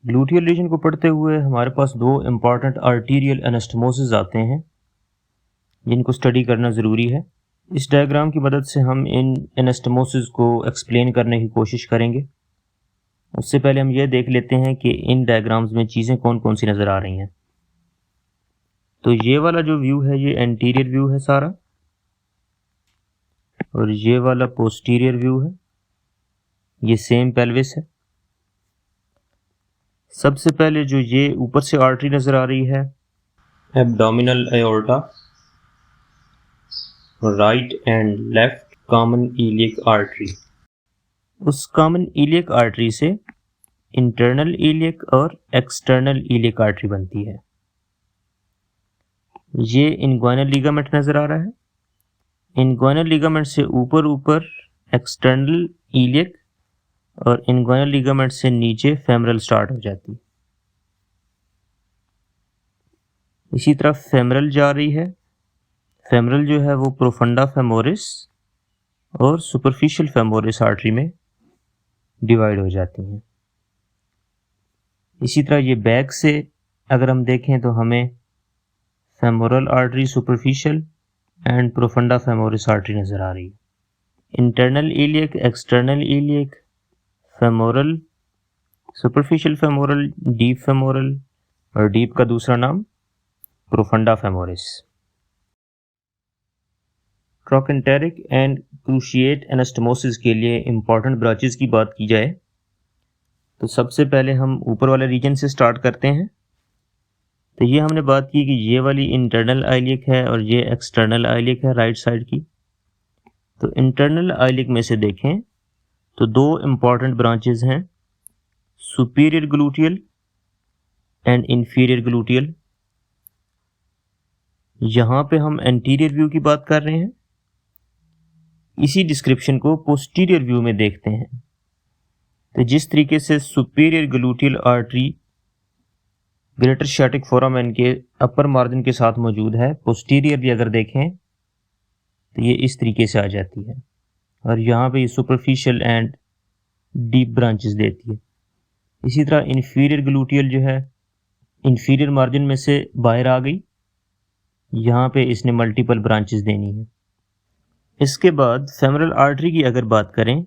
Gluteal region को पढ़ते हुए हमारे पास दो इम्पॉर्टेंट आर्टीरियल एनास्टोमोसिस आते हैं जिनको स्टडी करना ज़रूरी है। इस डायग्राम की मदद से हम इन एनास्टोमोसिस को एक्सप्लेन करने की कोशिश करेंगे। उससे पहले हम ये देख लेते हैं कि इन डायग्राम्स में चीज़ें कौन कौन सी नज़र आ रही हैं। तो ये वाला जो व्यू है ये एंटीरियर व्यू है सारा, और ये वाला पोस्टीरियर व्यू है, ये सेम पेल्विस है। सबसे पहले जो ये ऊपर से आर्टरी नज़र आ रही है, abdominal aorta, right and left common iliac artery. उस कॉमन इलियक आर्टरी से इंटरनल इलियक और एक्सटर्नल इलियक आर्टरी बनती है। ये इनग्वाइनल लिगामेंट नज़र आ रहा है। इनग्वाइनल लिगामेंट से ऊपर एक्सटर्नल इलियक और इनग्वाइनल लिगामेंट से नीचे फेमरल स्टार्ट हो जाती है। इसी तरह फेमरल जा रही है। फेमरल जो है वो प्रोफंडा फेमोरिस और सुपरफिशियल फेमोरिस आर्टरी में डिवाइड हो जाती हैं। इसी तरह ये बैक से अगर हम देखें तो हमें femoral artery superficial and profunda femoris artery नज़र आ रही है। Internal iliac, external iliac, femoral, superficial femoral, deep femoral, और डीप का दूसरा नाम profunda femoris. Trochanteric and cruciate anastomosis के लिए इंपॉर्टेंट ब्रांचेस की बात की जाए तो सबसे पहले हम ऊपर वाले रीजन से स्टार्ट करते हैं। तो ये हमने बात की कि ये वाली इंटरनल आइलिक है और ये एक्सटर्नल आइलिक है राइट साइड की। तो इंटरनल आइलिक में से देखें तो दो इम्पॉर्टेंट ब्रांचेस हैं, superior gluteal and inferior gluteal. यहाँ पे हम एंटीरियर व्यू की बात कर रहे हैं। इसी डिस्क्रिप्शन को पोस्टीरियर व्यू में देखते हैं। तो जिस तरीके से superior gluteal artery greater sciatic foramen के अपर मार्जिन के साथ मौजूद है, पोस्टीरियर भी अगर देखें तो ये इस तरीके से आ जाती है, और यहाँ पे ये सुपरफिशियल एंड डीप ब्रांचेस देती है। इसी तरह इंफीरियर ग्लूटियल जो है इंफीरियर मार्जिन में से बाहर आ गई, यहाँ पे इसने मल्टीपल ब्रांचेस देनी है। इसके बाद फेमरल आर्टरी की अगर बात करें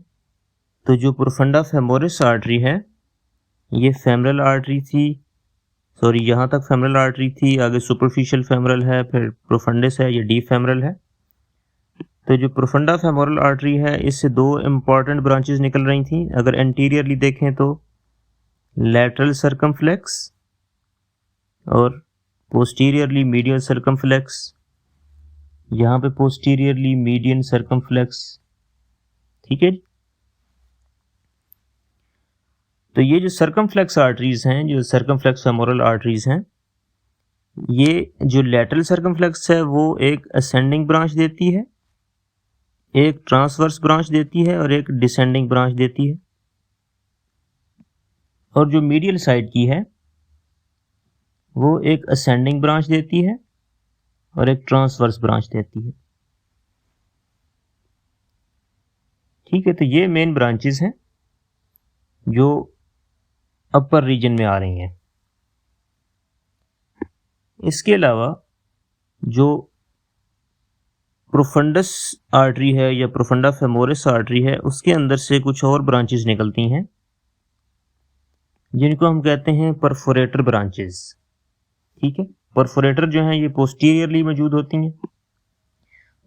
तो जो प्रोफंडा फेमोरिस आर्टरी है ये फेमरल आर्टरी थी, सॉरी यहाँ तक फेमरल आर्टरी थी, आगे सुपरफिशियल फेमरल है, फिर प्रोफंडिस है, ये डीप फेमरल है। तो जो प्रोफंडा फेमोरल आर्टरी है इससे दो इम्पॉर्टेंट ब्रांचेस निकल रही थी। अगर एंटीरियरली देखें तो लैटरल सर्कमफ्लेक्स और पोस्टीरियरली मीडियल सर्कमफ्लेक्स, यहाँ पे पोस्टीरियरली मीडियन सर्कमफ्लेक्स। ठीक है। तो ये जो सर्कमफ्लेक्स आर्टरीज हैं, जो सर्कमफ्लेक्स फेमोरल आर्टरीज हैं, ये जो लैटरल सर्कमफ्लेक्स है वो एक असेंडिंग ब्रांच देती है, एक ट्रांसवर्स ब्रांच देती है और एक डिसेंडिंग ब्रांच देती है। और जो मीडियल साइड की है वो एक असेंडिंग ब्रांच देती है और एक ट्रांसवर्स ब्रांच देती है। ठीक है। तो ये मेन ब्रांचेस हैं जो अपर रीजन में आ रही हैं। इसके अलावा जो प्रोफंडस आर्टरी है या प्रोफंडा फेमोरिस आर्टरी है उसके अंदर से कुछ और ब्रांचेस निकलती हैं जिनको हम कहते हैं परफोरेटर ब्रांचेस। ठीक है। परफोरेटर जो हैं ये पोस्टीरियरली मौजूद होती हैं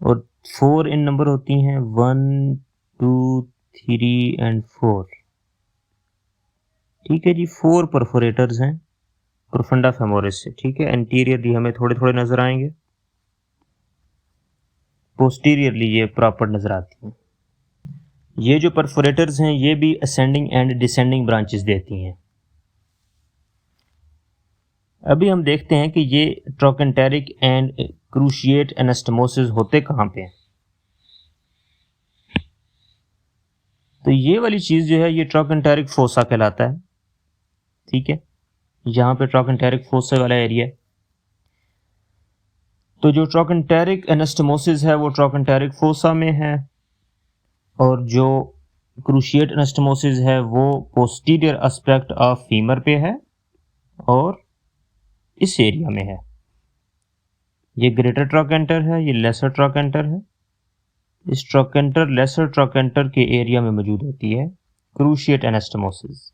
और 4 इन नंबर होती हैं, 1, 2, 3 एंड 4। ठीक है जी, 4 परफोरेटर्स हैं प्रोफंडा फेमोरिस से। ठीक है। एंटीरियरली हमें थोड़े थोड़े नजर आएंगे, पोस्टीरियरली ये प्रॉपर नजर आती हैं। ये जो परफोरेटर्स हैं ये भी असेंडिंग एंड डिसेंडिंग ब्रांचेस देती हैं। अभी हम देखते हैं कि ये ट्रोकेंटेरिक एंड क्रूशिएट एनास्टोमोसिस होते कहाँ पे हैं। तो ये वाली चीज जो है ये ट्रोकेंटेरिक फोसा कहलाता है। ठीक है। यहाँ पे ट्रोकेंटेरिक फोसा वाला एरिया है। तो जो ट्रोकेंटेरिक एनास्टोमोसिस है वो ट्रोकेंटेरिक फोसा में है, और जो क्रूशिएट एनास्टोमोसिस है वो पोस्टीरियर एस्पेक्ट ऑफ फीमर पे है और इस एरिया में है। ये ग्रेटर ट्रोकेंटर है, ये लेसर ट्रोकेंटर है। इस ट्रोकेंटर लेसर ट्रोकेंटर के एरिया में मौजूद होती है क्रूशिएट एनास्टोमोसिस।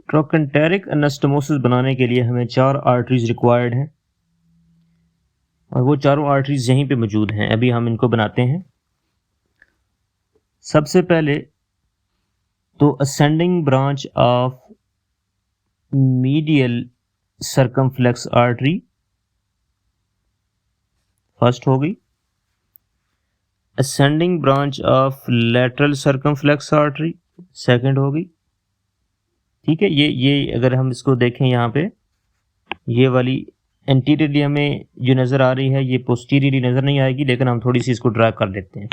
ट्रोकेंटेरिक एनास्टोमोसिस बनाने के लिए हमें 4 आर्टरीज रिक्वायर्ड हैं और वो चारों आर्टरीज यहीं पे मौजूद हैं। अभी हम इनको बनाते हैं। सबसे पहले तो ascending branch of medial circumflex artery first हो गई। Ascending branch of lateral circumflex artery second हो गई। ठीक है, ये अगर हम इसको देखें यहाँ पे, ये वाली एंटीरियरली हमें जो नज़र आ रही है ये पोस्टीरियरली नज़र नहीं आएगी, लेकिन हम थोड़ी सी इसको ड्रा कर लेते हैं।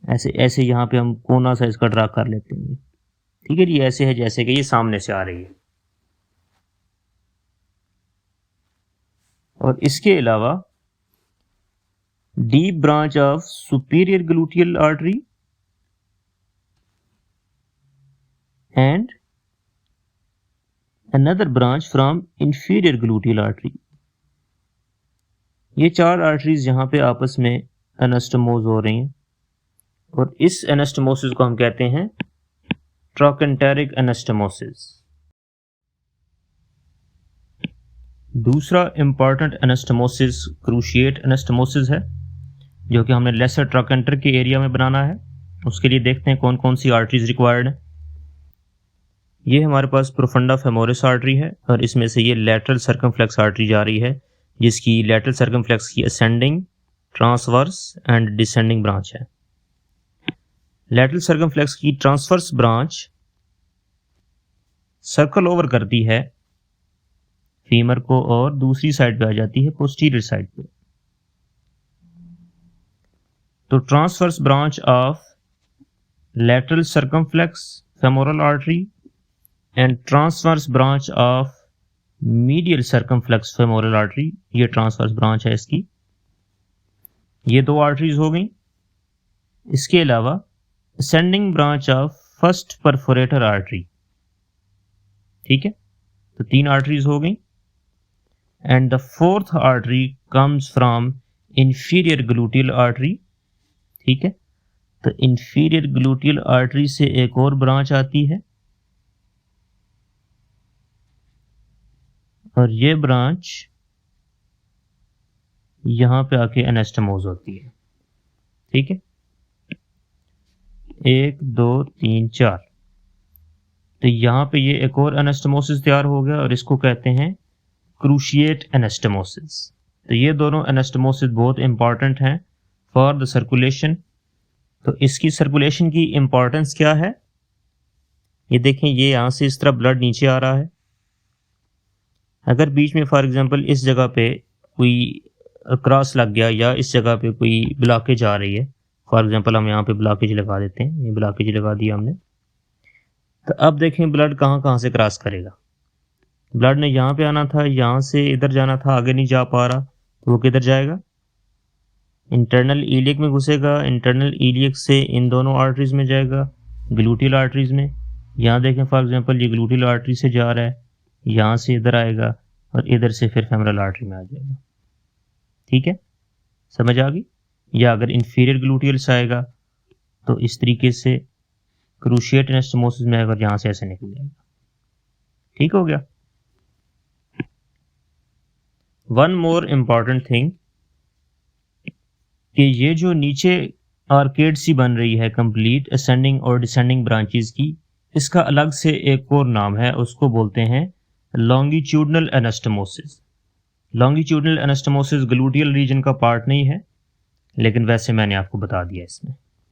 ऐसे ऐसे यहाँ पे हम कोना सा इसका ड्रा कर लेते हैं। ठीक है जी, ऐसे है जैसे कि ये सामने से आ रही है। और इसके अलावा deep branch of superior gluteal artery and another branch from inferior gluteal artery. ये 4 आर्टरीज यहाँ पे आपस में एनास्टोमोज हो रही हैं और इस एनास्टोमोसिस को हम कहते हैं ट्रोकेंटेरिक एनास्टोमोसिस। दूसरा इंपॉर्टेंट एनास्टोमोसिस क्रूशिएट एनास्टोमोसिस है, जो कि हमने लेसर ट्रोकेंटर के एरिया में बनाना है। उसके लिए देखते हैं कौन कौन सी आर्टरीज रिक्वायर्ड है। ये हमारे पास प्रोफंडा फेमोरिस आर्टरी है और इसमें से ये लेटरल सर्कमफ्लेक्स आर्टरी जा रही है, जिसकी लेटरल सर्कमफ्लेक्स की ascending, transverse and descending branch है। लेटरल सर्कमफ्लेक्स की ट्रांसवर्स ब्रांच सर्कल ओवर करती है फीमर को और दूसरी साइड पे आ जाती है पोस्टीरियर साइड पे। तो transverse branch of lateral circumflex femoral artery and transverse branch of medial circumflex femoral artery, ये ट्रांसवर्स ब्रांच है इसकी। ये 2 आर्टरीज हो गई। इसके अलावा ascending branch of first perforator artery. ठीक है, तो 3 आर्टरीज हो गई। And the fourth artery comes from inferior gluteal artery. ठीक है, तो इंफीरियर ग्लूटियल आर्टरी से एक और ब्रांच आती है और ये ब्रांच यहां पे आके एनास्टोमोज होती है। ठीक है, 1 2 3 4। तो यहां पे ये एक और एनास्टोमोसिस तैयार हो गया और इसको कहते हैं क्रूशिएट एनास्टोमोसिस। तो ये दोनों एनास्टोमोसिस बहुत इंपॉर्टेंट हैं फॉर द सर्कुलेशन। तो इसकी सर्कुलेशन की इंपॉर्टेंस क्या है, ये देखें, ये यहां से इस तरह ब्लड नीचे आ रहा है। अगर बीच में फॉर एग्जांपल इस जगह पे कोई क्रॉस लग गया या इस जगह पे कोई ब्लॉकेज आ रही है, फॉर एग्जांपल हम यहाँ पे ब्लॉकेज लगा देते हैं, ये ब्लॉकेज लगा दिया हमने। तो अब देखें ब्लड कहाँ कहाँ से क्रॉस करेगा। ब्लड ने यहाँ पे आना था, यहाँ से इधर जाना था, आगे नहीं जा पा रहा, तो वो किधर जाएगा, इंटरनल इलियक में घुसेगा। इंटरनल इलियक से इन दोनों आर्टरीज में जाएगा, ग्लूटियल आर्टरीज में। यहाँ देखें फॉर एग्जांपल ये ग्लूटियल आर्टरी से जा रहा है, यहाँ से इधर आएगा और इधर से फिर फेमरल आर्टरी में आ जाएगा। ठीक है, समझ आ गई। या अगर इंफीरियर ग्लूटियल से आएगा तो इस तरीके से क्रूशिएट एनास्टोमोसिस में अगर यहाँ से ऐसे निकल जाएगा। ठीक हो गया। वन मोर इम्पॉर्टेंट थिंग कि ये जो नीचे आर्केड सी बन रही है कंप्लीट असेंडिंग और डिसेंडिंग ब्रांचेस की, इसका अलग से एक और नाम है, उसको बोलते हैं longitudinal anastomosis. Longitudinal anastomosis gluteal region का पार्ट नहीं है, लेकिन वैसे मैंने आपको बता दिया इसमें।